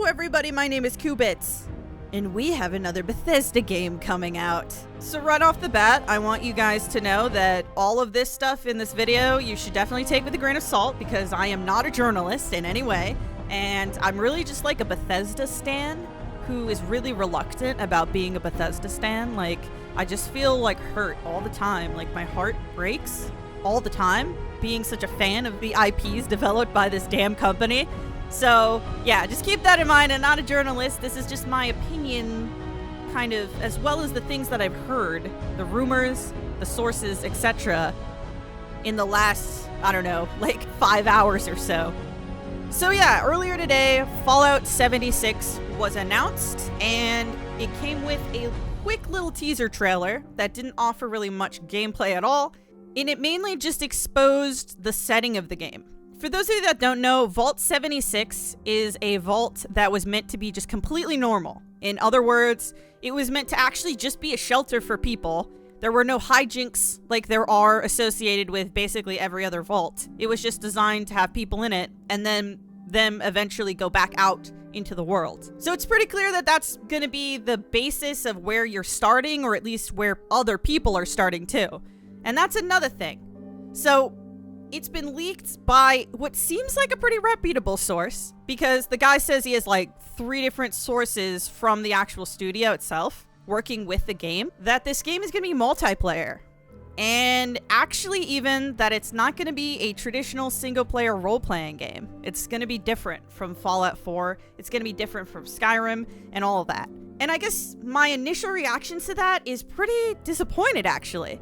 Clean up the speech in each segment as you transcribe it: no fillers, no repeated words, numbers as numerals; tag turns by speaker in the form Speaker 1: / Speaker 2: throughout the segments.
Speaker 1: everybody, my name is Kubits, and we have another Bethesda game coming out. So right off the bat, I want you guys to know that all of this stuff in this video, you should definitely take with a grain of salt, because I am not a journalist in any way, and I'm really just like a Bethesda stan who is really reluctant about being a Bethesda stan. Like, I just feel like hurt all the time. Like, my heart breaks all the time being such a fan of the IPs developed by this damn company. So yeah, just keep that in mind. I'm not a journalist. This is just my opinion, kind of, as well as the things that I've heard, the rumors, the sources, etc. in the last, I don't know, like 5 hours or so. So yeah, earlier today, Fallout 76 was announced, and it came with a quick little teaser trailer that didn't offer really much gameplay at all, and it mainly just exposed the setting of the game. For those of you that don't know, Vault 76 is a vault that was meant to be just completely normal. In other words, it was meant to actually just be a shelter for people. There were no hijinks like there are associated with basically every other vault. It was just designed to have people in it and then them eventually go back out into the world. So it's pretty clear that that's going to be the basis of where you're starting, or at least where other people are starting too. And that's another thing. So it's been leaked by what seems like a pretty reputable source, because the guy says he has like 3 different sources from the actual studio itself working with the game, that this game is going to be multiplayer. And actually even that it's not going to be a traditional single-player role-playing game. It's going to be different from Fallout 4. It's going to be different from Skyrim and all of that. And I guess my initial reaction to that is pretty disappointed, actually.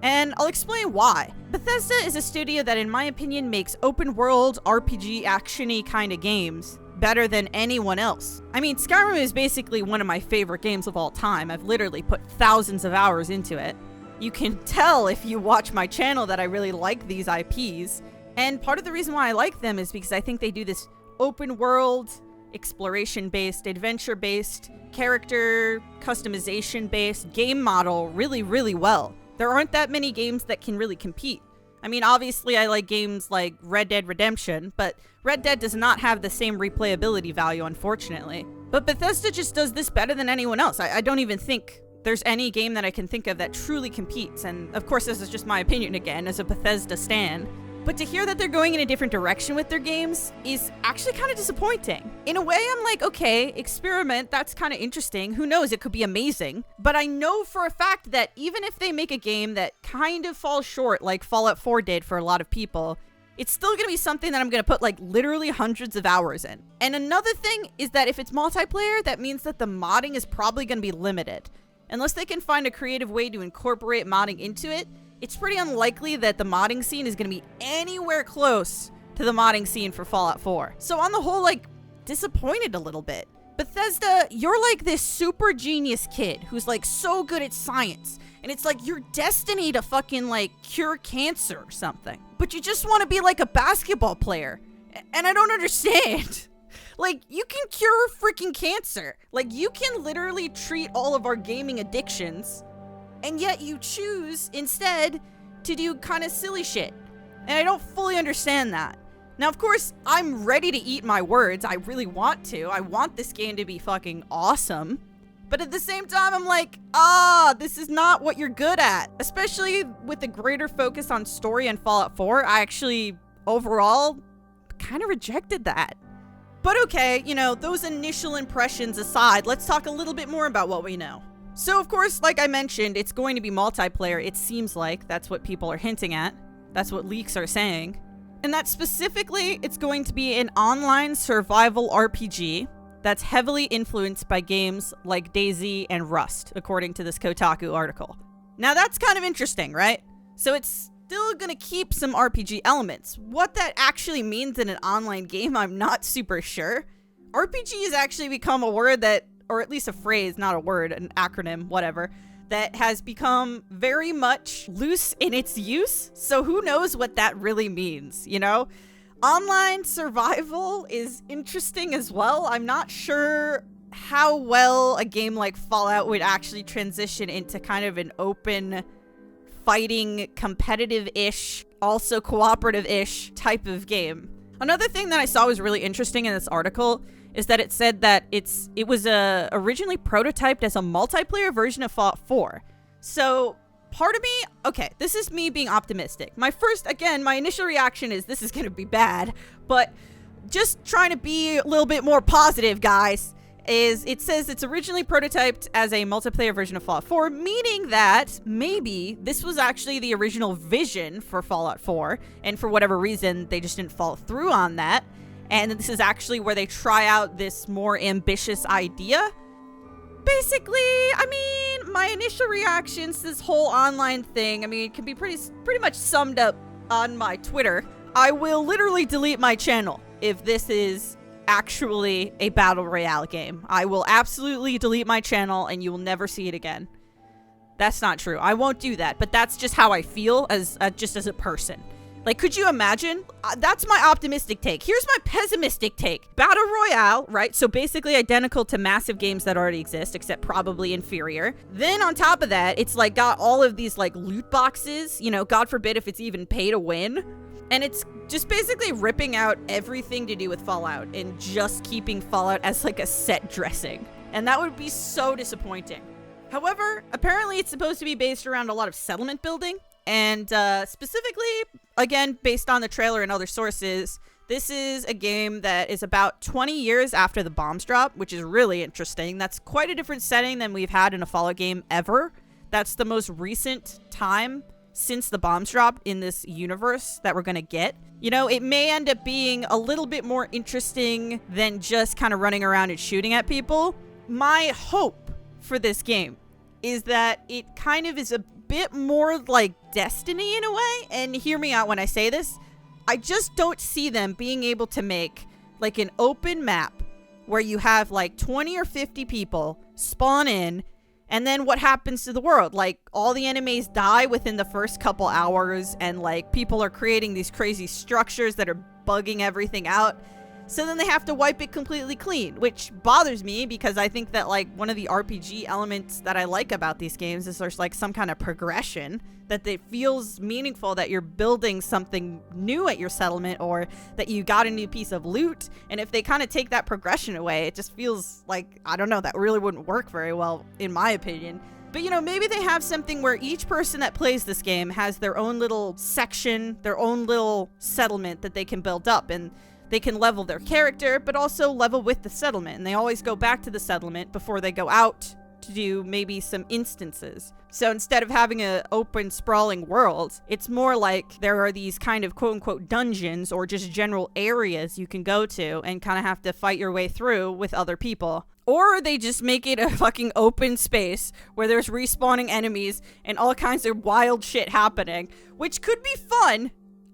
Speaker 1: And I'll explain why. Bethesda is a studio that, in my opinion, makes open-world, RPG, action-y kind of games better than anyone else. I mean, Skyrim is basically one of my favorite games of all time. I've literally put thousands of hours into it. You can tell if you watch my channel that I really like these IPs. And part of the reason why I like them is because I think they do this open-world, exploration-based, adventure-based, character customization-based game model really, really well. There aren't that many games that can really compete. I mean, obviously I like games like Red Dead Redemption, but Red Dead does not have the same replayability value, unfortunately. But Bethesda just does this better than anyone else. I don't even think there's any game that I can think of that truly competes. And of course, this is just my opinion again, as a Bethesda stan. But to hear that they're going in a different direction with their games is actually kind of disappointing. In a way, I'm like, okay, experiment, that's kind of interesting. Who knows, it could be amazing. But I know for a fact that even if they make a game that kind of falls short, like Fallout 4 did for a lot of people, it's still going to be something that I'm going to put like literally hundreds of hours in. And another thing is that if it's multiplayer, that means that the modding is probably going to be limited. Unless they can find a creative way to incorporate modding into it, it's pretty unlikely that the modding scene is going to be anywhere close to the modding scene for Fallout 4. So on the whole, like, disappointed a little bit. Bethesda, you're like this super genius kid who's like so good at science, and it's like your destiny to fucking like cure cancer or something. But you just want to be like a basketball player. And I don't understand. Like, you can cure freaking cancer. Like, you can literally treat all of our gaming addictions, and yet you choose instead to do kind of silly shit. And I don't fully understand that. Now, of course, I'm ready to eat my words. I really want to. I want this game to be fucking awesome. But at the same time, I'm like, this is not what you're good at. Especially with the greater focus on story in Fallout 4, I actually, overall, kind of rejected that. But okay, you know, those initial impressions aside, let's talk a little bit more about what we know. So, of course, like I mentioned, it's going to be multiplayer. It seems like that's what people are hinting at. That's what leaks are saying. And that specifically, it's going to be an online survival RPG that's heavily influenced by games like DayZ and Rust, according to this Kotaku article. Now, that's kind of interesting, right? So it's still gonna keep some RPG elements. What that actually means in an online game, I'm not super sure. RPG has actually become a word that, or at least a phrase, not a word, an acronym, whatever, that has become very much loose in its use. So who knows what that really means, you know? Online survival is interesting as well. I'm not sure how well a game like Fallout would actually transition into kind of an open fighting, competitive-ish, also cooperative-ish type of game. Another thing that I saw was really interesting in this article is that it said that it was originally prototyped as a multiplayer version of Fallout 4. So part of me, okay, this is me being optimistic. My initial reaction is this is going to be bad, but just trying to be a little bit more positive, guys, is it says it's originally prototyped as a multiplayer version of Fallout 4, meaning that maybe this was actually the original vision for Fallout 4, and for whatever reason, they just didn't follow through on that. And this is actually where they try out this more ambitious idea. Basically, I mean, my initial reactions to this whole online thing, I mean, it can be pretty much summed up on my Twitter. I will literally delete my channel if this is actually a battle royale game. I will absolutely delete my channel and you will never see it again. That's not true. I won't do that, but that's just how I feel as just as a person. Like, could you imagine? That's my optimistic take. Here's my pessimistic take. Battle Royale, right? So basically identical to massive games that already exist, except probably inferior. Then on top of that, it's like got all of these like loot boxes, you know, God forbid if it's even pay to win. And it's just basically ripping out everything to do with Fallout and just keeping Fallout as like a set dressing. And that would be so disappointing. However, apparently it's supposed to be based around a lot of settlement building. And specifically, again, based on the trailer and other sources, this is a game that is about 20 years after the bombs drop, which is really interesting. That's quite a different setting than we've had in a Fallout game ever. That's the most recent time since the bombs dropped in this universe that we're going to get. You know, it may end up being a little bit more interesting than just kind of running around and shooting at people. My hope for this game is that it kind of is a bit more like Destiny in a way, and hear me out when I say this. I just don't see them being able to make like an open map where you have like 20 or 50 people spawn in, and then what happens to the world? Like, all the enemies die within the first couple hours, and like people are creating these crazy structures that are bugging everything out. So then they have to wipe it completely clean, which bothers me because I think that like one of the RPG elements that I like about these games is there's like some kind of progression, that it feels meaningful that you're building something new at your settlement or that you got a new piece of loot. And if they kind of take that progression away, it just feels like, I don't know, that really wouldn't work very well in my opinion. But, you know, maybe they have something where each person that plays this game has their own little section, their own little settlement that they can build up, and they can level their character, but also level with the settlement. And they always go back to the settlement before they go out to do maybe some instances. So instead of having an open, sprawling world, it's more like there are these kind of quote-unquote dungeons or just general areas you can go to and kind of have to fight your way through with other people. Or they just make it a fucking open space where there's respawning enemies and all kinds of wild shit happening, which could be fun.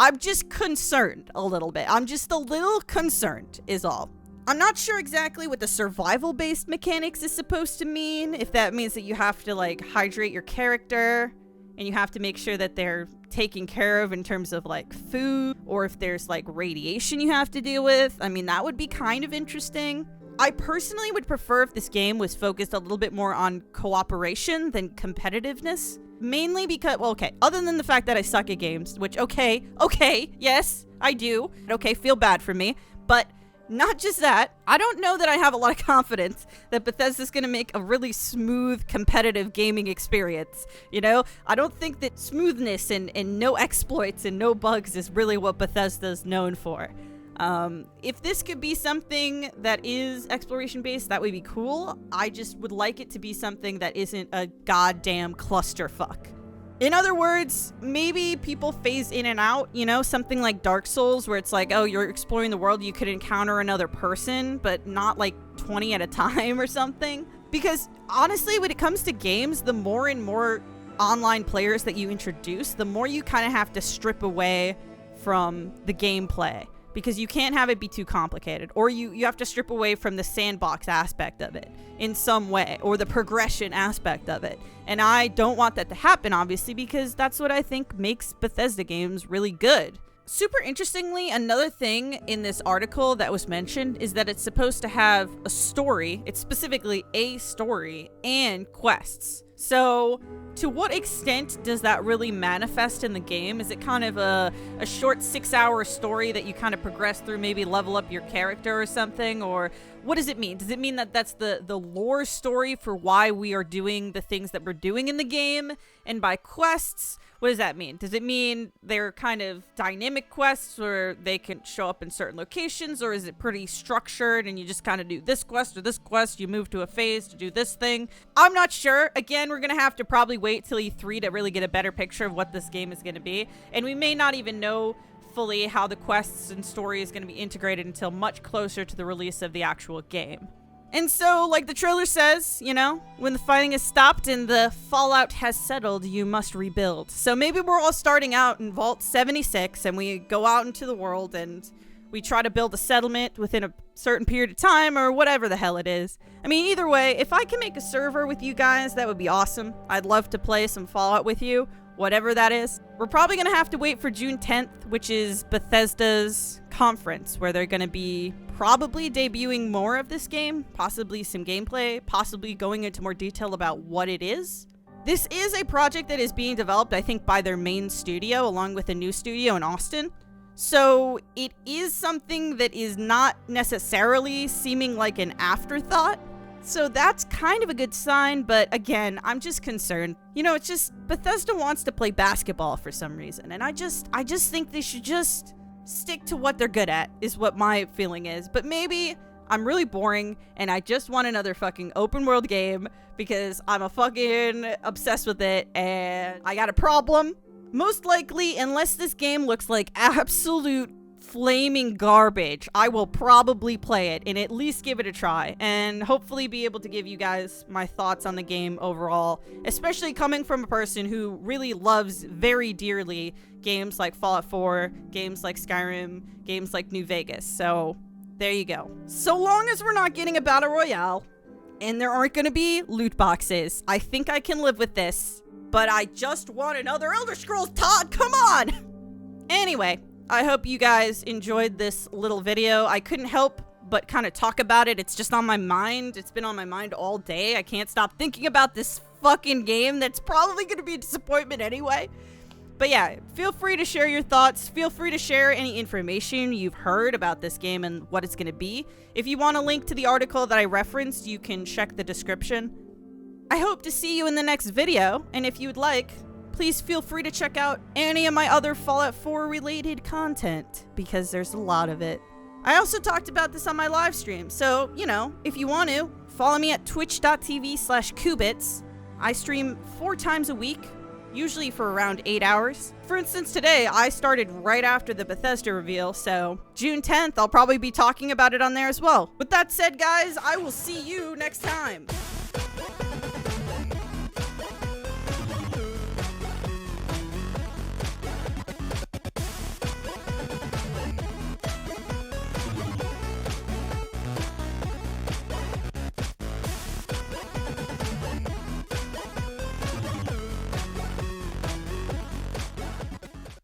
Speaker 1: I'm just concerned a little bit. I'm just a little concerned is all. I'm not sure exactly what the survival-based mechanics is supposed to mean. If that means that you have to like hydrate your character and you have to make sure that they're taken care of in terms of like food, or if there's like radiation you have to deal with. I mean, that would be kind of interesting. I personally would prefer if this game was focused a little bit more on cooperation than competitiveness. Mainly because, well, okay, other than the fact that I suck at games, which, okay, yes, I do. Okay, feel bad for me. But not just that, I don't know that I have a lot of confidence that Bethesda's gonna make a really smooth, competitive gaming experience. You know, I don't think that smoothness and no exploits and no bugs is really what Bethesda's known for. If this could be something that is exploration-based, that would be cool. I just would like it to be something that isn't a goddamn clusterfuck. In other words, maybe people phase in and out, you know, something like Dark Souls, where it's like, oh, you're exploring the world, you could encounter another person, but not like 20 at a time or something. Because honestly, when it comes to games, the more and more online players that you introduce, the more you kind of have to strip away from the gameplay. Because you can't have it be too complicated, or you have to strip away from the sandbox aspect of it in some way, or the progression aspect of it. And I don't want that to happen, obviously, because that's what I think makes Bethesda games really good. Super interestingly, another thing in this article that was mentioned is that it's supposed to have a story. It's specifically a story and quests. So to what extent does that really manifest in the game? Is it kind of a short 6-hour story that you kind of progress through, maybe level up your character or something? Or what does it mean? Does it mean that that's the lore story for why we are doing the things that we're doing in the game? And by quests, what does that mean? Does it mean they're kind of dynamic quests where they can show up in certain locations? Or is it pretty structured and you just kind of do this quest or this quest, you move to a phase to do this thing? I'm not sure. Again, we're going to have to probably wait till E3 to really get a better picture of what this game is going to be. And we may not even know fully how the quests and story is going to be integrated until much closer to the release of the actual game. And so, like the trailer says, you know, when the fighting is stopped and the fallout has settled, you must rebuild. So maybe we're all starting out in Vault 76 and we go out into the world and we try to build a settlement within a certain period of time or whatever the hell it is. I mean, either way, if I can make a server with you guys, that would be awesome. I'd love to play some Fallout with you, whatever that is. We're probably going to have to wait for June 10th, which is Bethesda's conference, where they're going to be probably debuting more of this game, possibly some gameplay, possibly going into more detail about what it is. This is a project that is being developed, I think, by their main studio, along with a new studio in Austin. So it is something that is not necessarily seeming like an afterthought. So that's kind of a good sign, but again, I'm just concerned. You know, it's just Bethesda wants to play basketball for some reason, and I just think they should just stick to what they're good at, is what my feeling is. But maybe I'm really boring and I just want another fucking open world game because I'm a fucking obsessed with it and I got a problem. Most likely, unless this game looks like absolute flaming garbage, I will probably play it and at least give it a try and hopefully be able to give you guys my thoughts on the game overall, especially coming from a person who really loves very dearly games like Fallout 4, games like Skyrim, games like New Vegas. So there you go. So long as we're not getting a battle royale and there aren't going to be loot boxes, I think I can live with this. But I just want another Elder Scrolls, Todd, come on! Anyway, I hope you guys enjoyed this little video. I couldn't help but kind of talk about it. It's just on my mind. It's been on my mind all day. I can't stop thinking about this fucking game that's probably going to be a disappointment anyway. But yeah, feel free to share your thoughts. Feel free to share any information you've heard about this game and what it's going to be. If you want a link to the article that I referenced, you can check the description. I hope to see you in the next video, and if you'd like, please feel free to check out any of my other Fallout 4 related content, because there's a lot of it. I also talked about this on my live stream, so, you know, if you want to, follow me at twitch.tv/Kubits. I stream 4 times a week, usually for around 8 hours. For instance, today, I started right after the Bethesda reveal, so June 10th, I'll probably be talking about it on there as well. With that said, guys, I will see you next time.